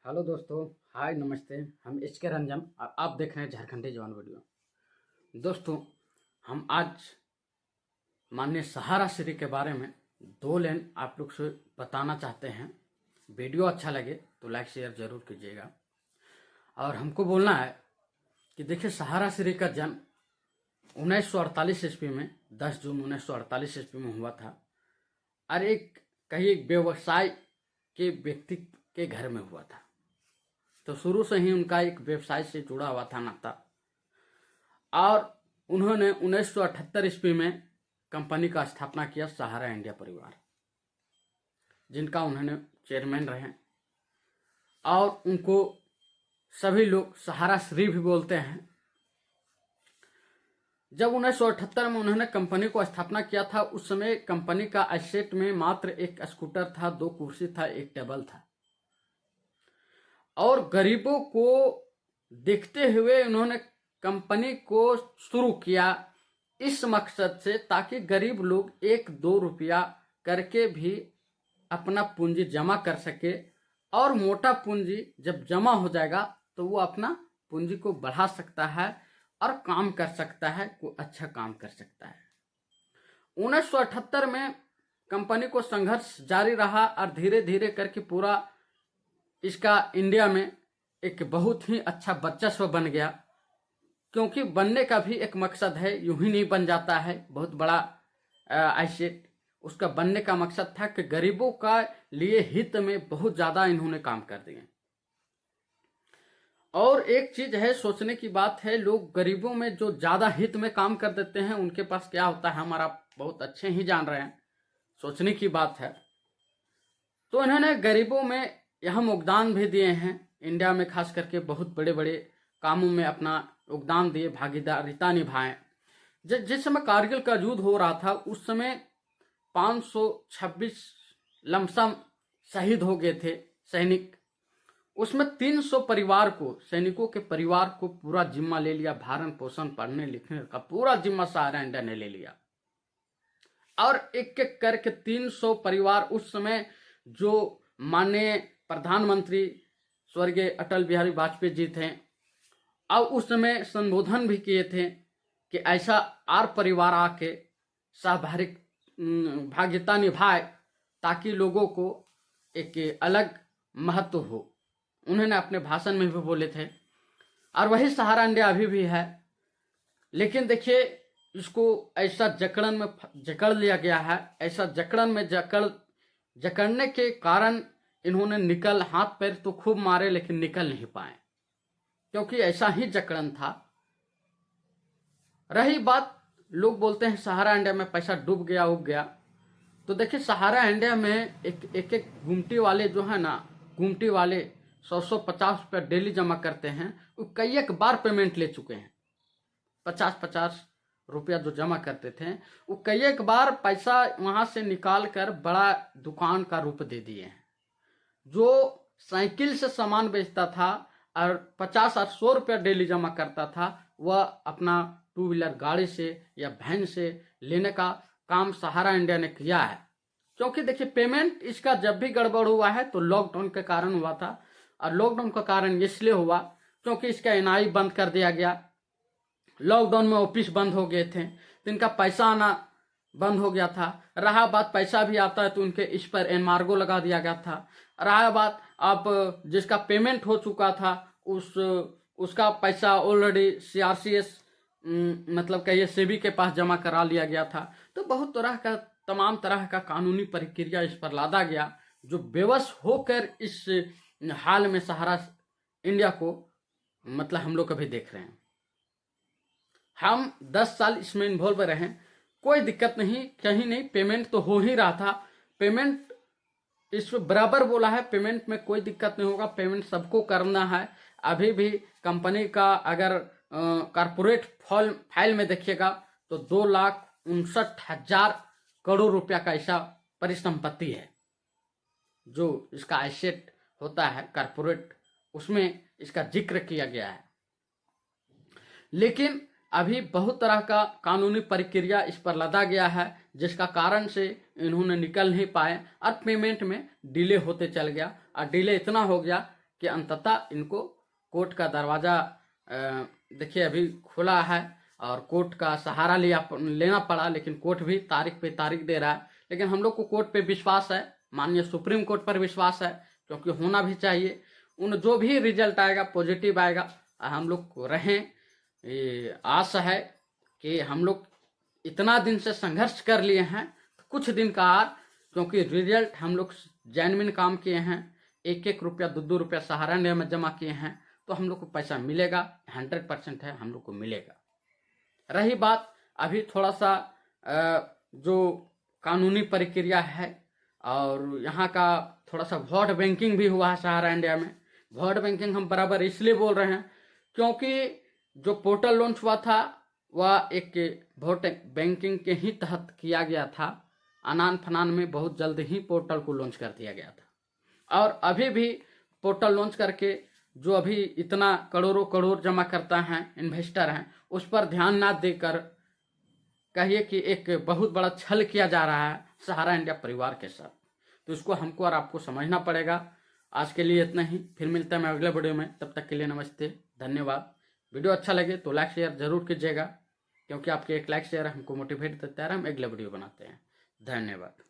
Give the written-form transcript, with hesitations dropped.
Hello दोस्तों। हाय नमस्ते। हम एच के रंजन और आप देख रहे हैं झारखंडी जवान वीडियो। दोस्तों, हम आज माननीय सहारा श्री के बारे में दो लाइन आप लोग से बताना चाहते हैं। वीडियो अच्छा लगे तो लाइक शेयर जरूर कीजिएगा। और हमको बोलना है कि देखिए, सहारा श्री का जन्म 1948 ईस्वी में 10 जून 1948 ईस्वी में हुआ था और एक व्यवसाय के व्यक्ति के घर में हुआ था। तो शुरू से ही उनका एक व्यवसाय से जुड़ा हुआ था नाता। और उन्होंने 1978 ईस्वी में कंपनी का स्थापना किया, सहारा इंडिया परिवार, जिनका उन्होंने चेयरमैन रहे। और उनको सभी लोग सहारा श्री भी बोलते हैं। जब 1978 में उन्होंने कंपनी को स्थापना किया था, उस समय कंपनी का एसेट में मात्र एक स्कूटर था, 2 कुर्सी था, 1 टेबल था। और गरीबों को देखते हुए उन्होंने कंपनी को शुरू किया इस मकसद से, ताकि गरीब लोग 1-2 रुपया करके भी अपना पूंजी जमा कर सके। और मोटा पूंजी जब जमा हो जाएगा तो वो अपना पूंजी को बढ़ा सकता है और काम कर सकता है, कोई अच्छा काम कर सकता है। 1978 में कंपनी को संघर्ष जारी रहा और धीरे धीरे करके पूरा इसका इंडिया में एक बहुत ही अच्छा वर्चस्व बन गया। क्योंकि बनने का भी एक मकसद है, यूं ही नहीं बन जाता है बहुत बड़ा एसेट। उसका बनने का मकसद था कि गरीबों का लिए हित में बहुत ज्यादा इन्होंने काम कर दिए। और एक चीज है, सोचने की बात है, लोग गरीबों में जो ज्यादा हित में काम कर देते हैं उनके पास क्या होता है, हमारा बहुत अच्छे ही जान रहे हैं, सोचने की बात है। तो इन्होंने गरीबों में यहाँ योगदान भी दिए हैं। इंडिया में खास करके बहुत बड़े बड़े कामों में अपना योगदान दिए, भागीदारिता निभाए। जिस समय कारगिल का युद्ध हो रहा था, उस समय 526 लमसम शहीद हो गए थे सैनिक। उसमें 300 परिवार को, सैनिकों के परिवार को पूरा जिम्मा ले लिया, भरण पोषण पढ़ने लिखने का पूरा जिम्मा सहारा इंडिया ने ले लिया। और एक एक करके 300 परिवार, उस समय जो माननीय प्रधानमंत्री स्वर्गीय अटल बिहारी वाजपेयी जी थे, और उस समय संबोधन भी किए थे कि ऐसा और परिवार आके भागीदारिता निभाए ताकि लोगों को एक अलग महत्व हो। उन्होंने अपने भाषण में भी बोले थे। और वही सहारा इंडिया अभी भी है। लेकिन देखिए, इसको ऐसा जकड़न में जकड़ लिया गया है। ऐसा जकड़न में जकड़ने के कारण इन्होंने हाथ पैर तो खूब मारे, लेकिन निकल नहीं पाए, क्योंकि ऐसा ही जकड़न था। रही बात, लोग बोलते हैं सहारा इंडिया में पैसा डूब गया, उग गया। तो देखिए, सहारा इंडिया में एक गुमटी वाले जो है ना, गुमटी वाले 100-150 रुपया डेली जमा करते हैं। वो कई एक बार पेमेंट ले चुके हैं। 50-50 रुपया जो जमा करते थे, वो कई एक बार पैसा वहां से निकाल कर बड़ा दुकान का रूप दे दिए हैं। जो साइकिल से सामान बेचता था और 50 और 100 रुपया डेली जमा करता था, वह अपना 2 व्हीलर गाड़ी से या वैन से लेने का काम सहारा इंडिया ने किया है। क्योंकि देखिए, पेमेंट इसका जब भी गड़बड़ हुआ है तो लॉकडाउन के कारण हुआ था। और लॉकडाउन का कारण इसलिए हुआ क्योंकि इसका एनआई बंद कर दिया गया। लॉकडाउन में ऑफिस बंद हो गए थे, तो इनका पैसा आना बंद हो गया था। रहा बात, पैसा भी आता है तो उनके इस पर एम्बार्गो लगा दिया गया था। रहा बात, अब जिसका पेमेंट हो चुका था उसका पैसा ऑलरेडी सीआरसीएस मतलब कहिए सेबी के पास जमा करा लिया गया था। तो बहुत तरह का, तमाम तरह का कानूनी प्रक्रिया इस पर लादा गया, जो बेवश होकर इस हाल में सहारा इंडिया को मतलब हम लोग कभी देख रहे हैं। हम 10 साल इसमें इन्वॉल्व रहे, कोई दिक्कत नहीं, कहीं नहीं, पेमेंट तो हो ही रहा था। पेमेंट इस बराबर बोला है, पेमेंट में कोई दिक्कत नहीं होगा, पेमेंट सबको करना है। अभी भी कंपनी का अगर कारपोरेट फाइल में देखिएगा तो 2,59,000 करोड़ रुपया का ऐसा परिसंपत्ति है, जो इसका एसेट होता है कारपोरेट, उसमें इसका जिक्र किया गया है। लेकिन अभी बहुत तरह का कानूनी प्रक्रिया इस पर लदा गया है, जिसका कारण से इन्होंने निकल नहीं पाए और पेमेंट में डिले होते चल गया। और डिले इतना हो गया कि अंततः इनको कोर्ट का दरवाज़ा देखिए अभी खुला है और कोर्ट का सहारा लेना पड़ा, लेकिन कोर्ट भी तारीख पे तारीख दे रहा है। लेकिन हम लोग को कोर्ट पे विश्वास है, माननीय सुप्रीम कोर्ट पर विश्वास है, क्योंकि होना भी चाहिए। उन जो भी रिजल्ट आएगा पॉजिटिव आएगा, हम लोग को रहें ये आशा है कि हम लोग इतना दिन से संघर्ष कर लिए हैं, तो कुछ दिन का क्योंकि रिजल्ट हम लोग जेन्युइन काम किए हैं, 1-1 रुपया 2-2 रुपया सहारा इंडिया में जमा किए हैं, तो हम लोग को पैसा मिलेगा, 100% है हम लोग को मिलेगा। रही बात अभी थोड़ा सा जो कानूनी प्रक्रिया है और यहाँ का थोड़ा सा वोट बैंकिंग भी हुआ है सहारा इंडिया में। वोट बैंकिंग हम बराबर इसलिए बोल रहे हैं क्योंकि जो पोर्टल लॉन्च हुआ था वह एक वोट बैंकिंग के ही तहत किया गया था। अनान फनान में बहुत जल्द ही पोर्टल को लॉन्च कर दिया गया था, और अभी भी पोर्टल लॉन्च करके जो अभी इतना करोड़ों करोड़ जमा करता है इन्वेस्टर हैं, उस पर ध्यान ना देकर कहिए कि एक बहुत बड़ा छल किया जा रहा है सहारा इंडिया परिवार के साथ। तो इसको हमको और आपको समझना पड़ेगा। आज के लिए इतना ही, फिर मिलते हैं मैं अगले वीडियो में। तब तक के लिए नमस्ते, धन्यवाद। वीडियो अच्छा लगे तो लाइक शेयर जरूर कीजिएगा, क्योंकि आपके एक लाइक शेयर हमको मोटिवेट देता है, हम अगले वीडियो बनाते हैं। धन्यवाद।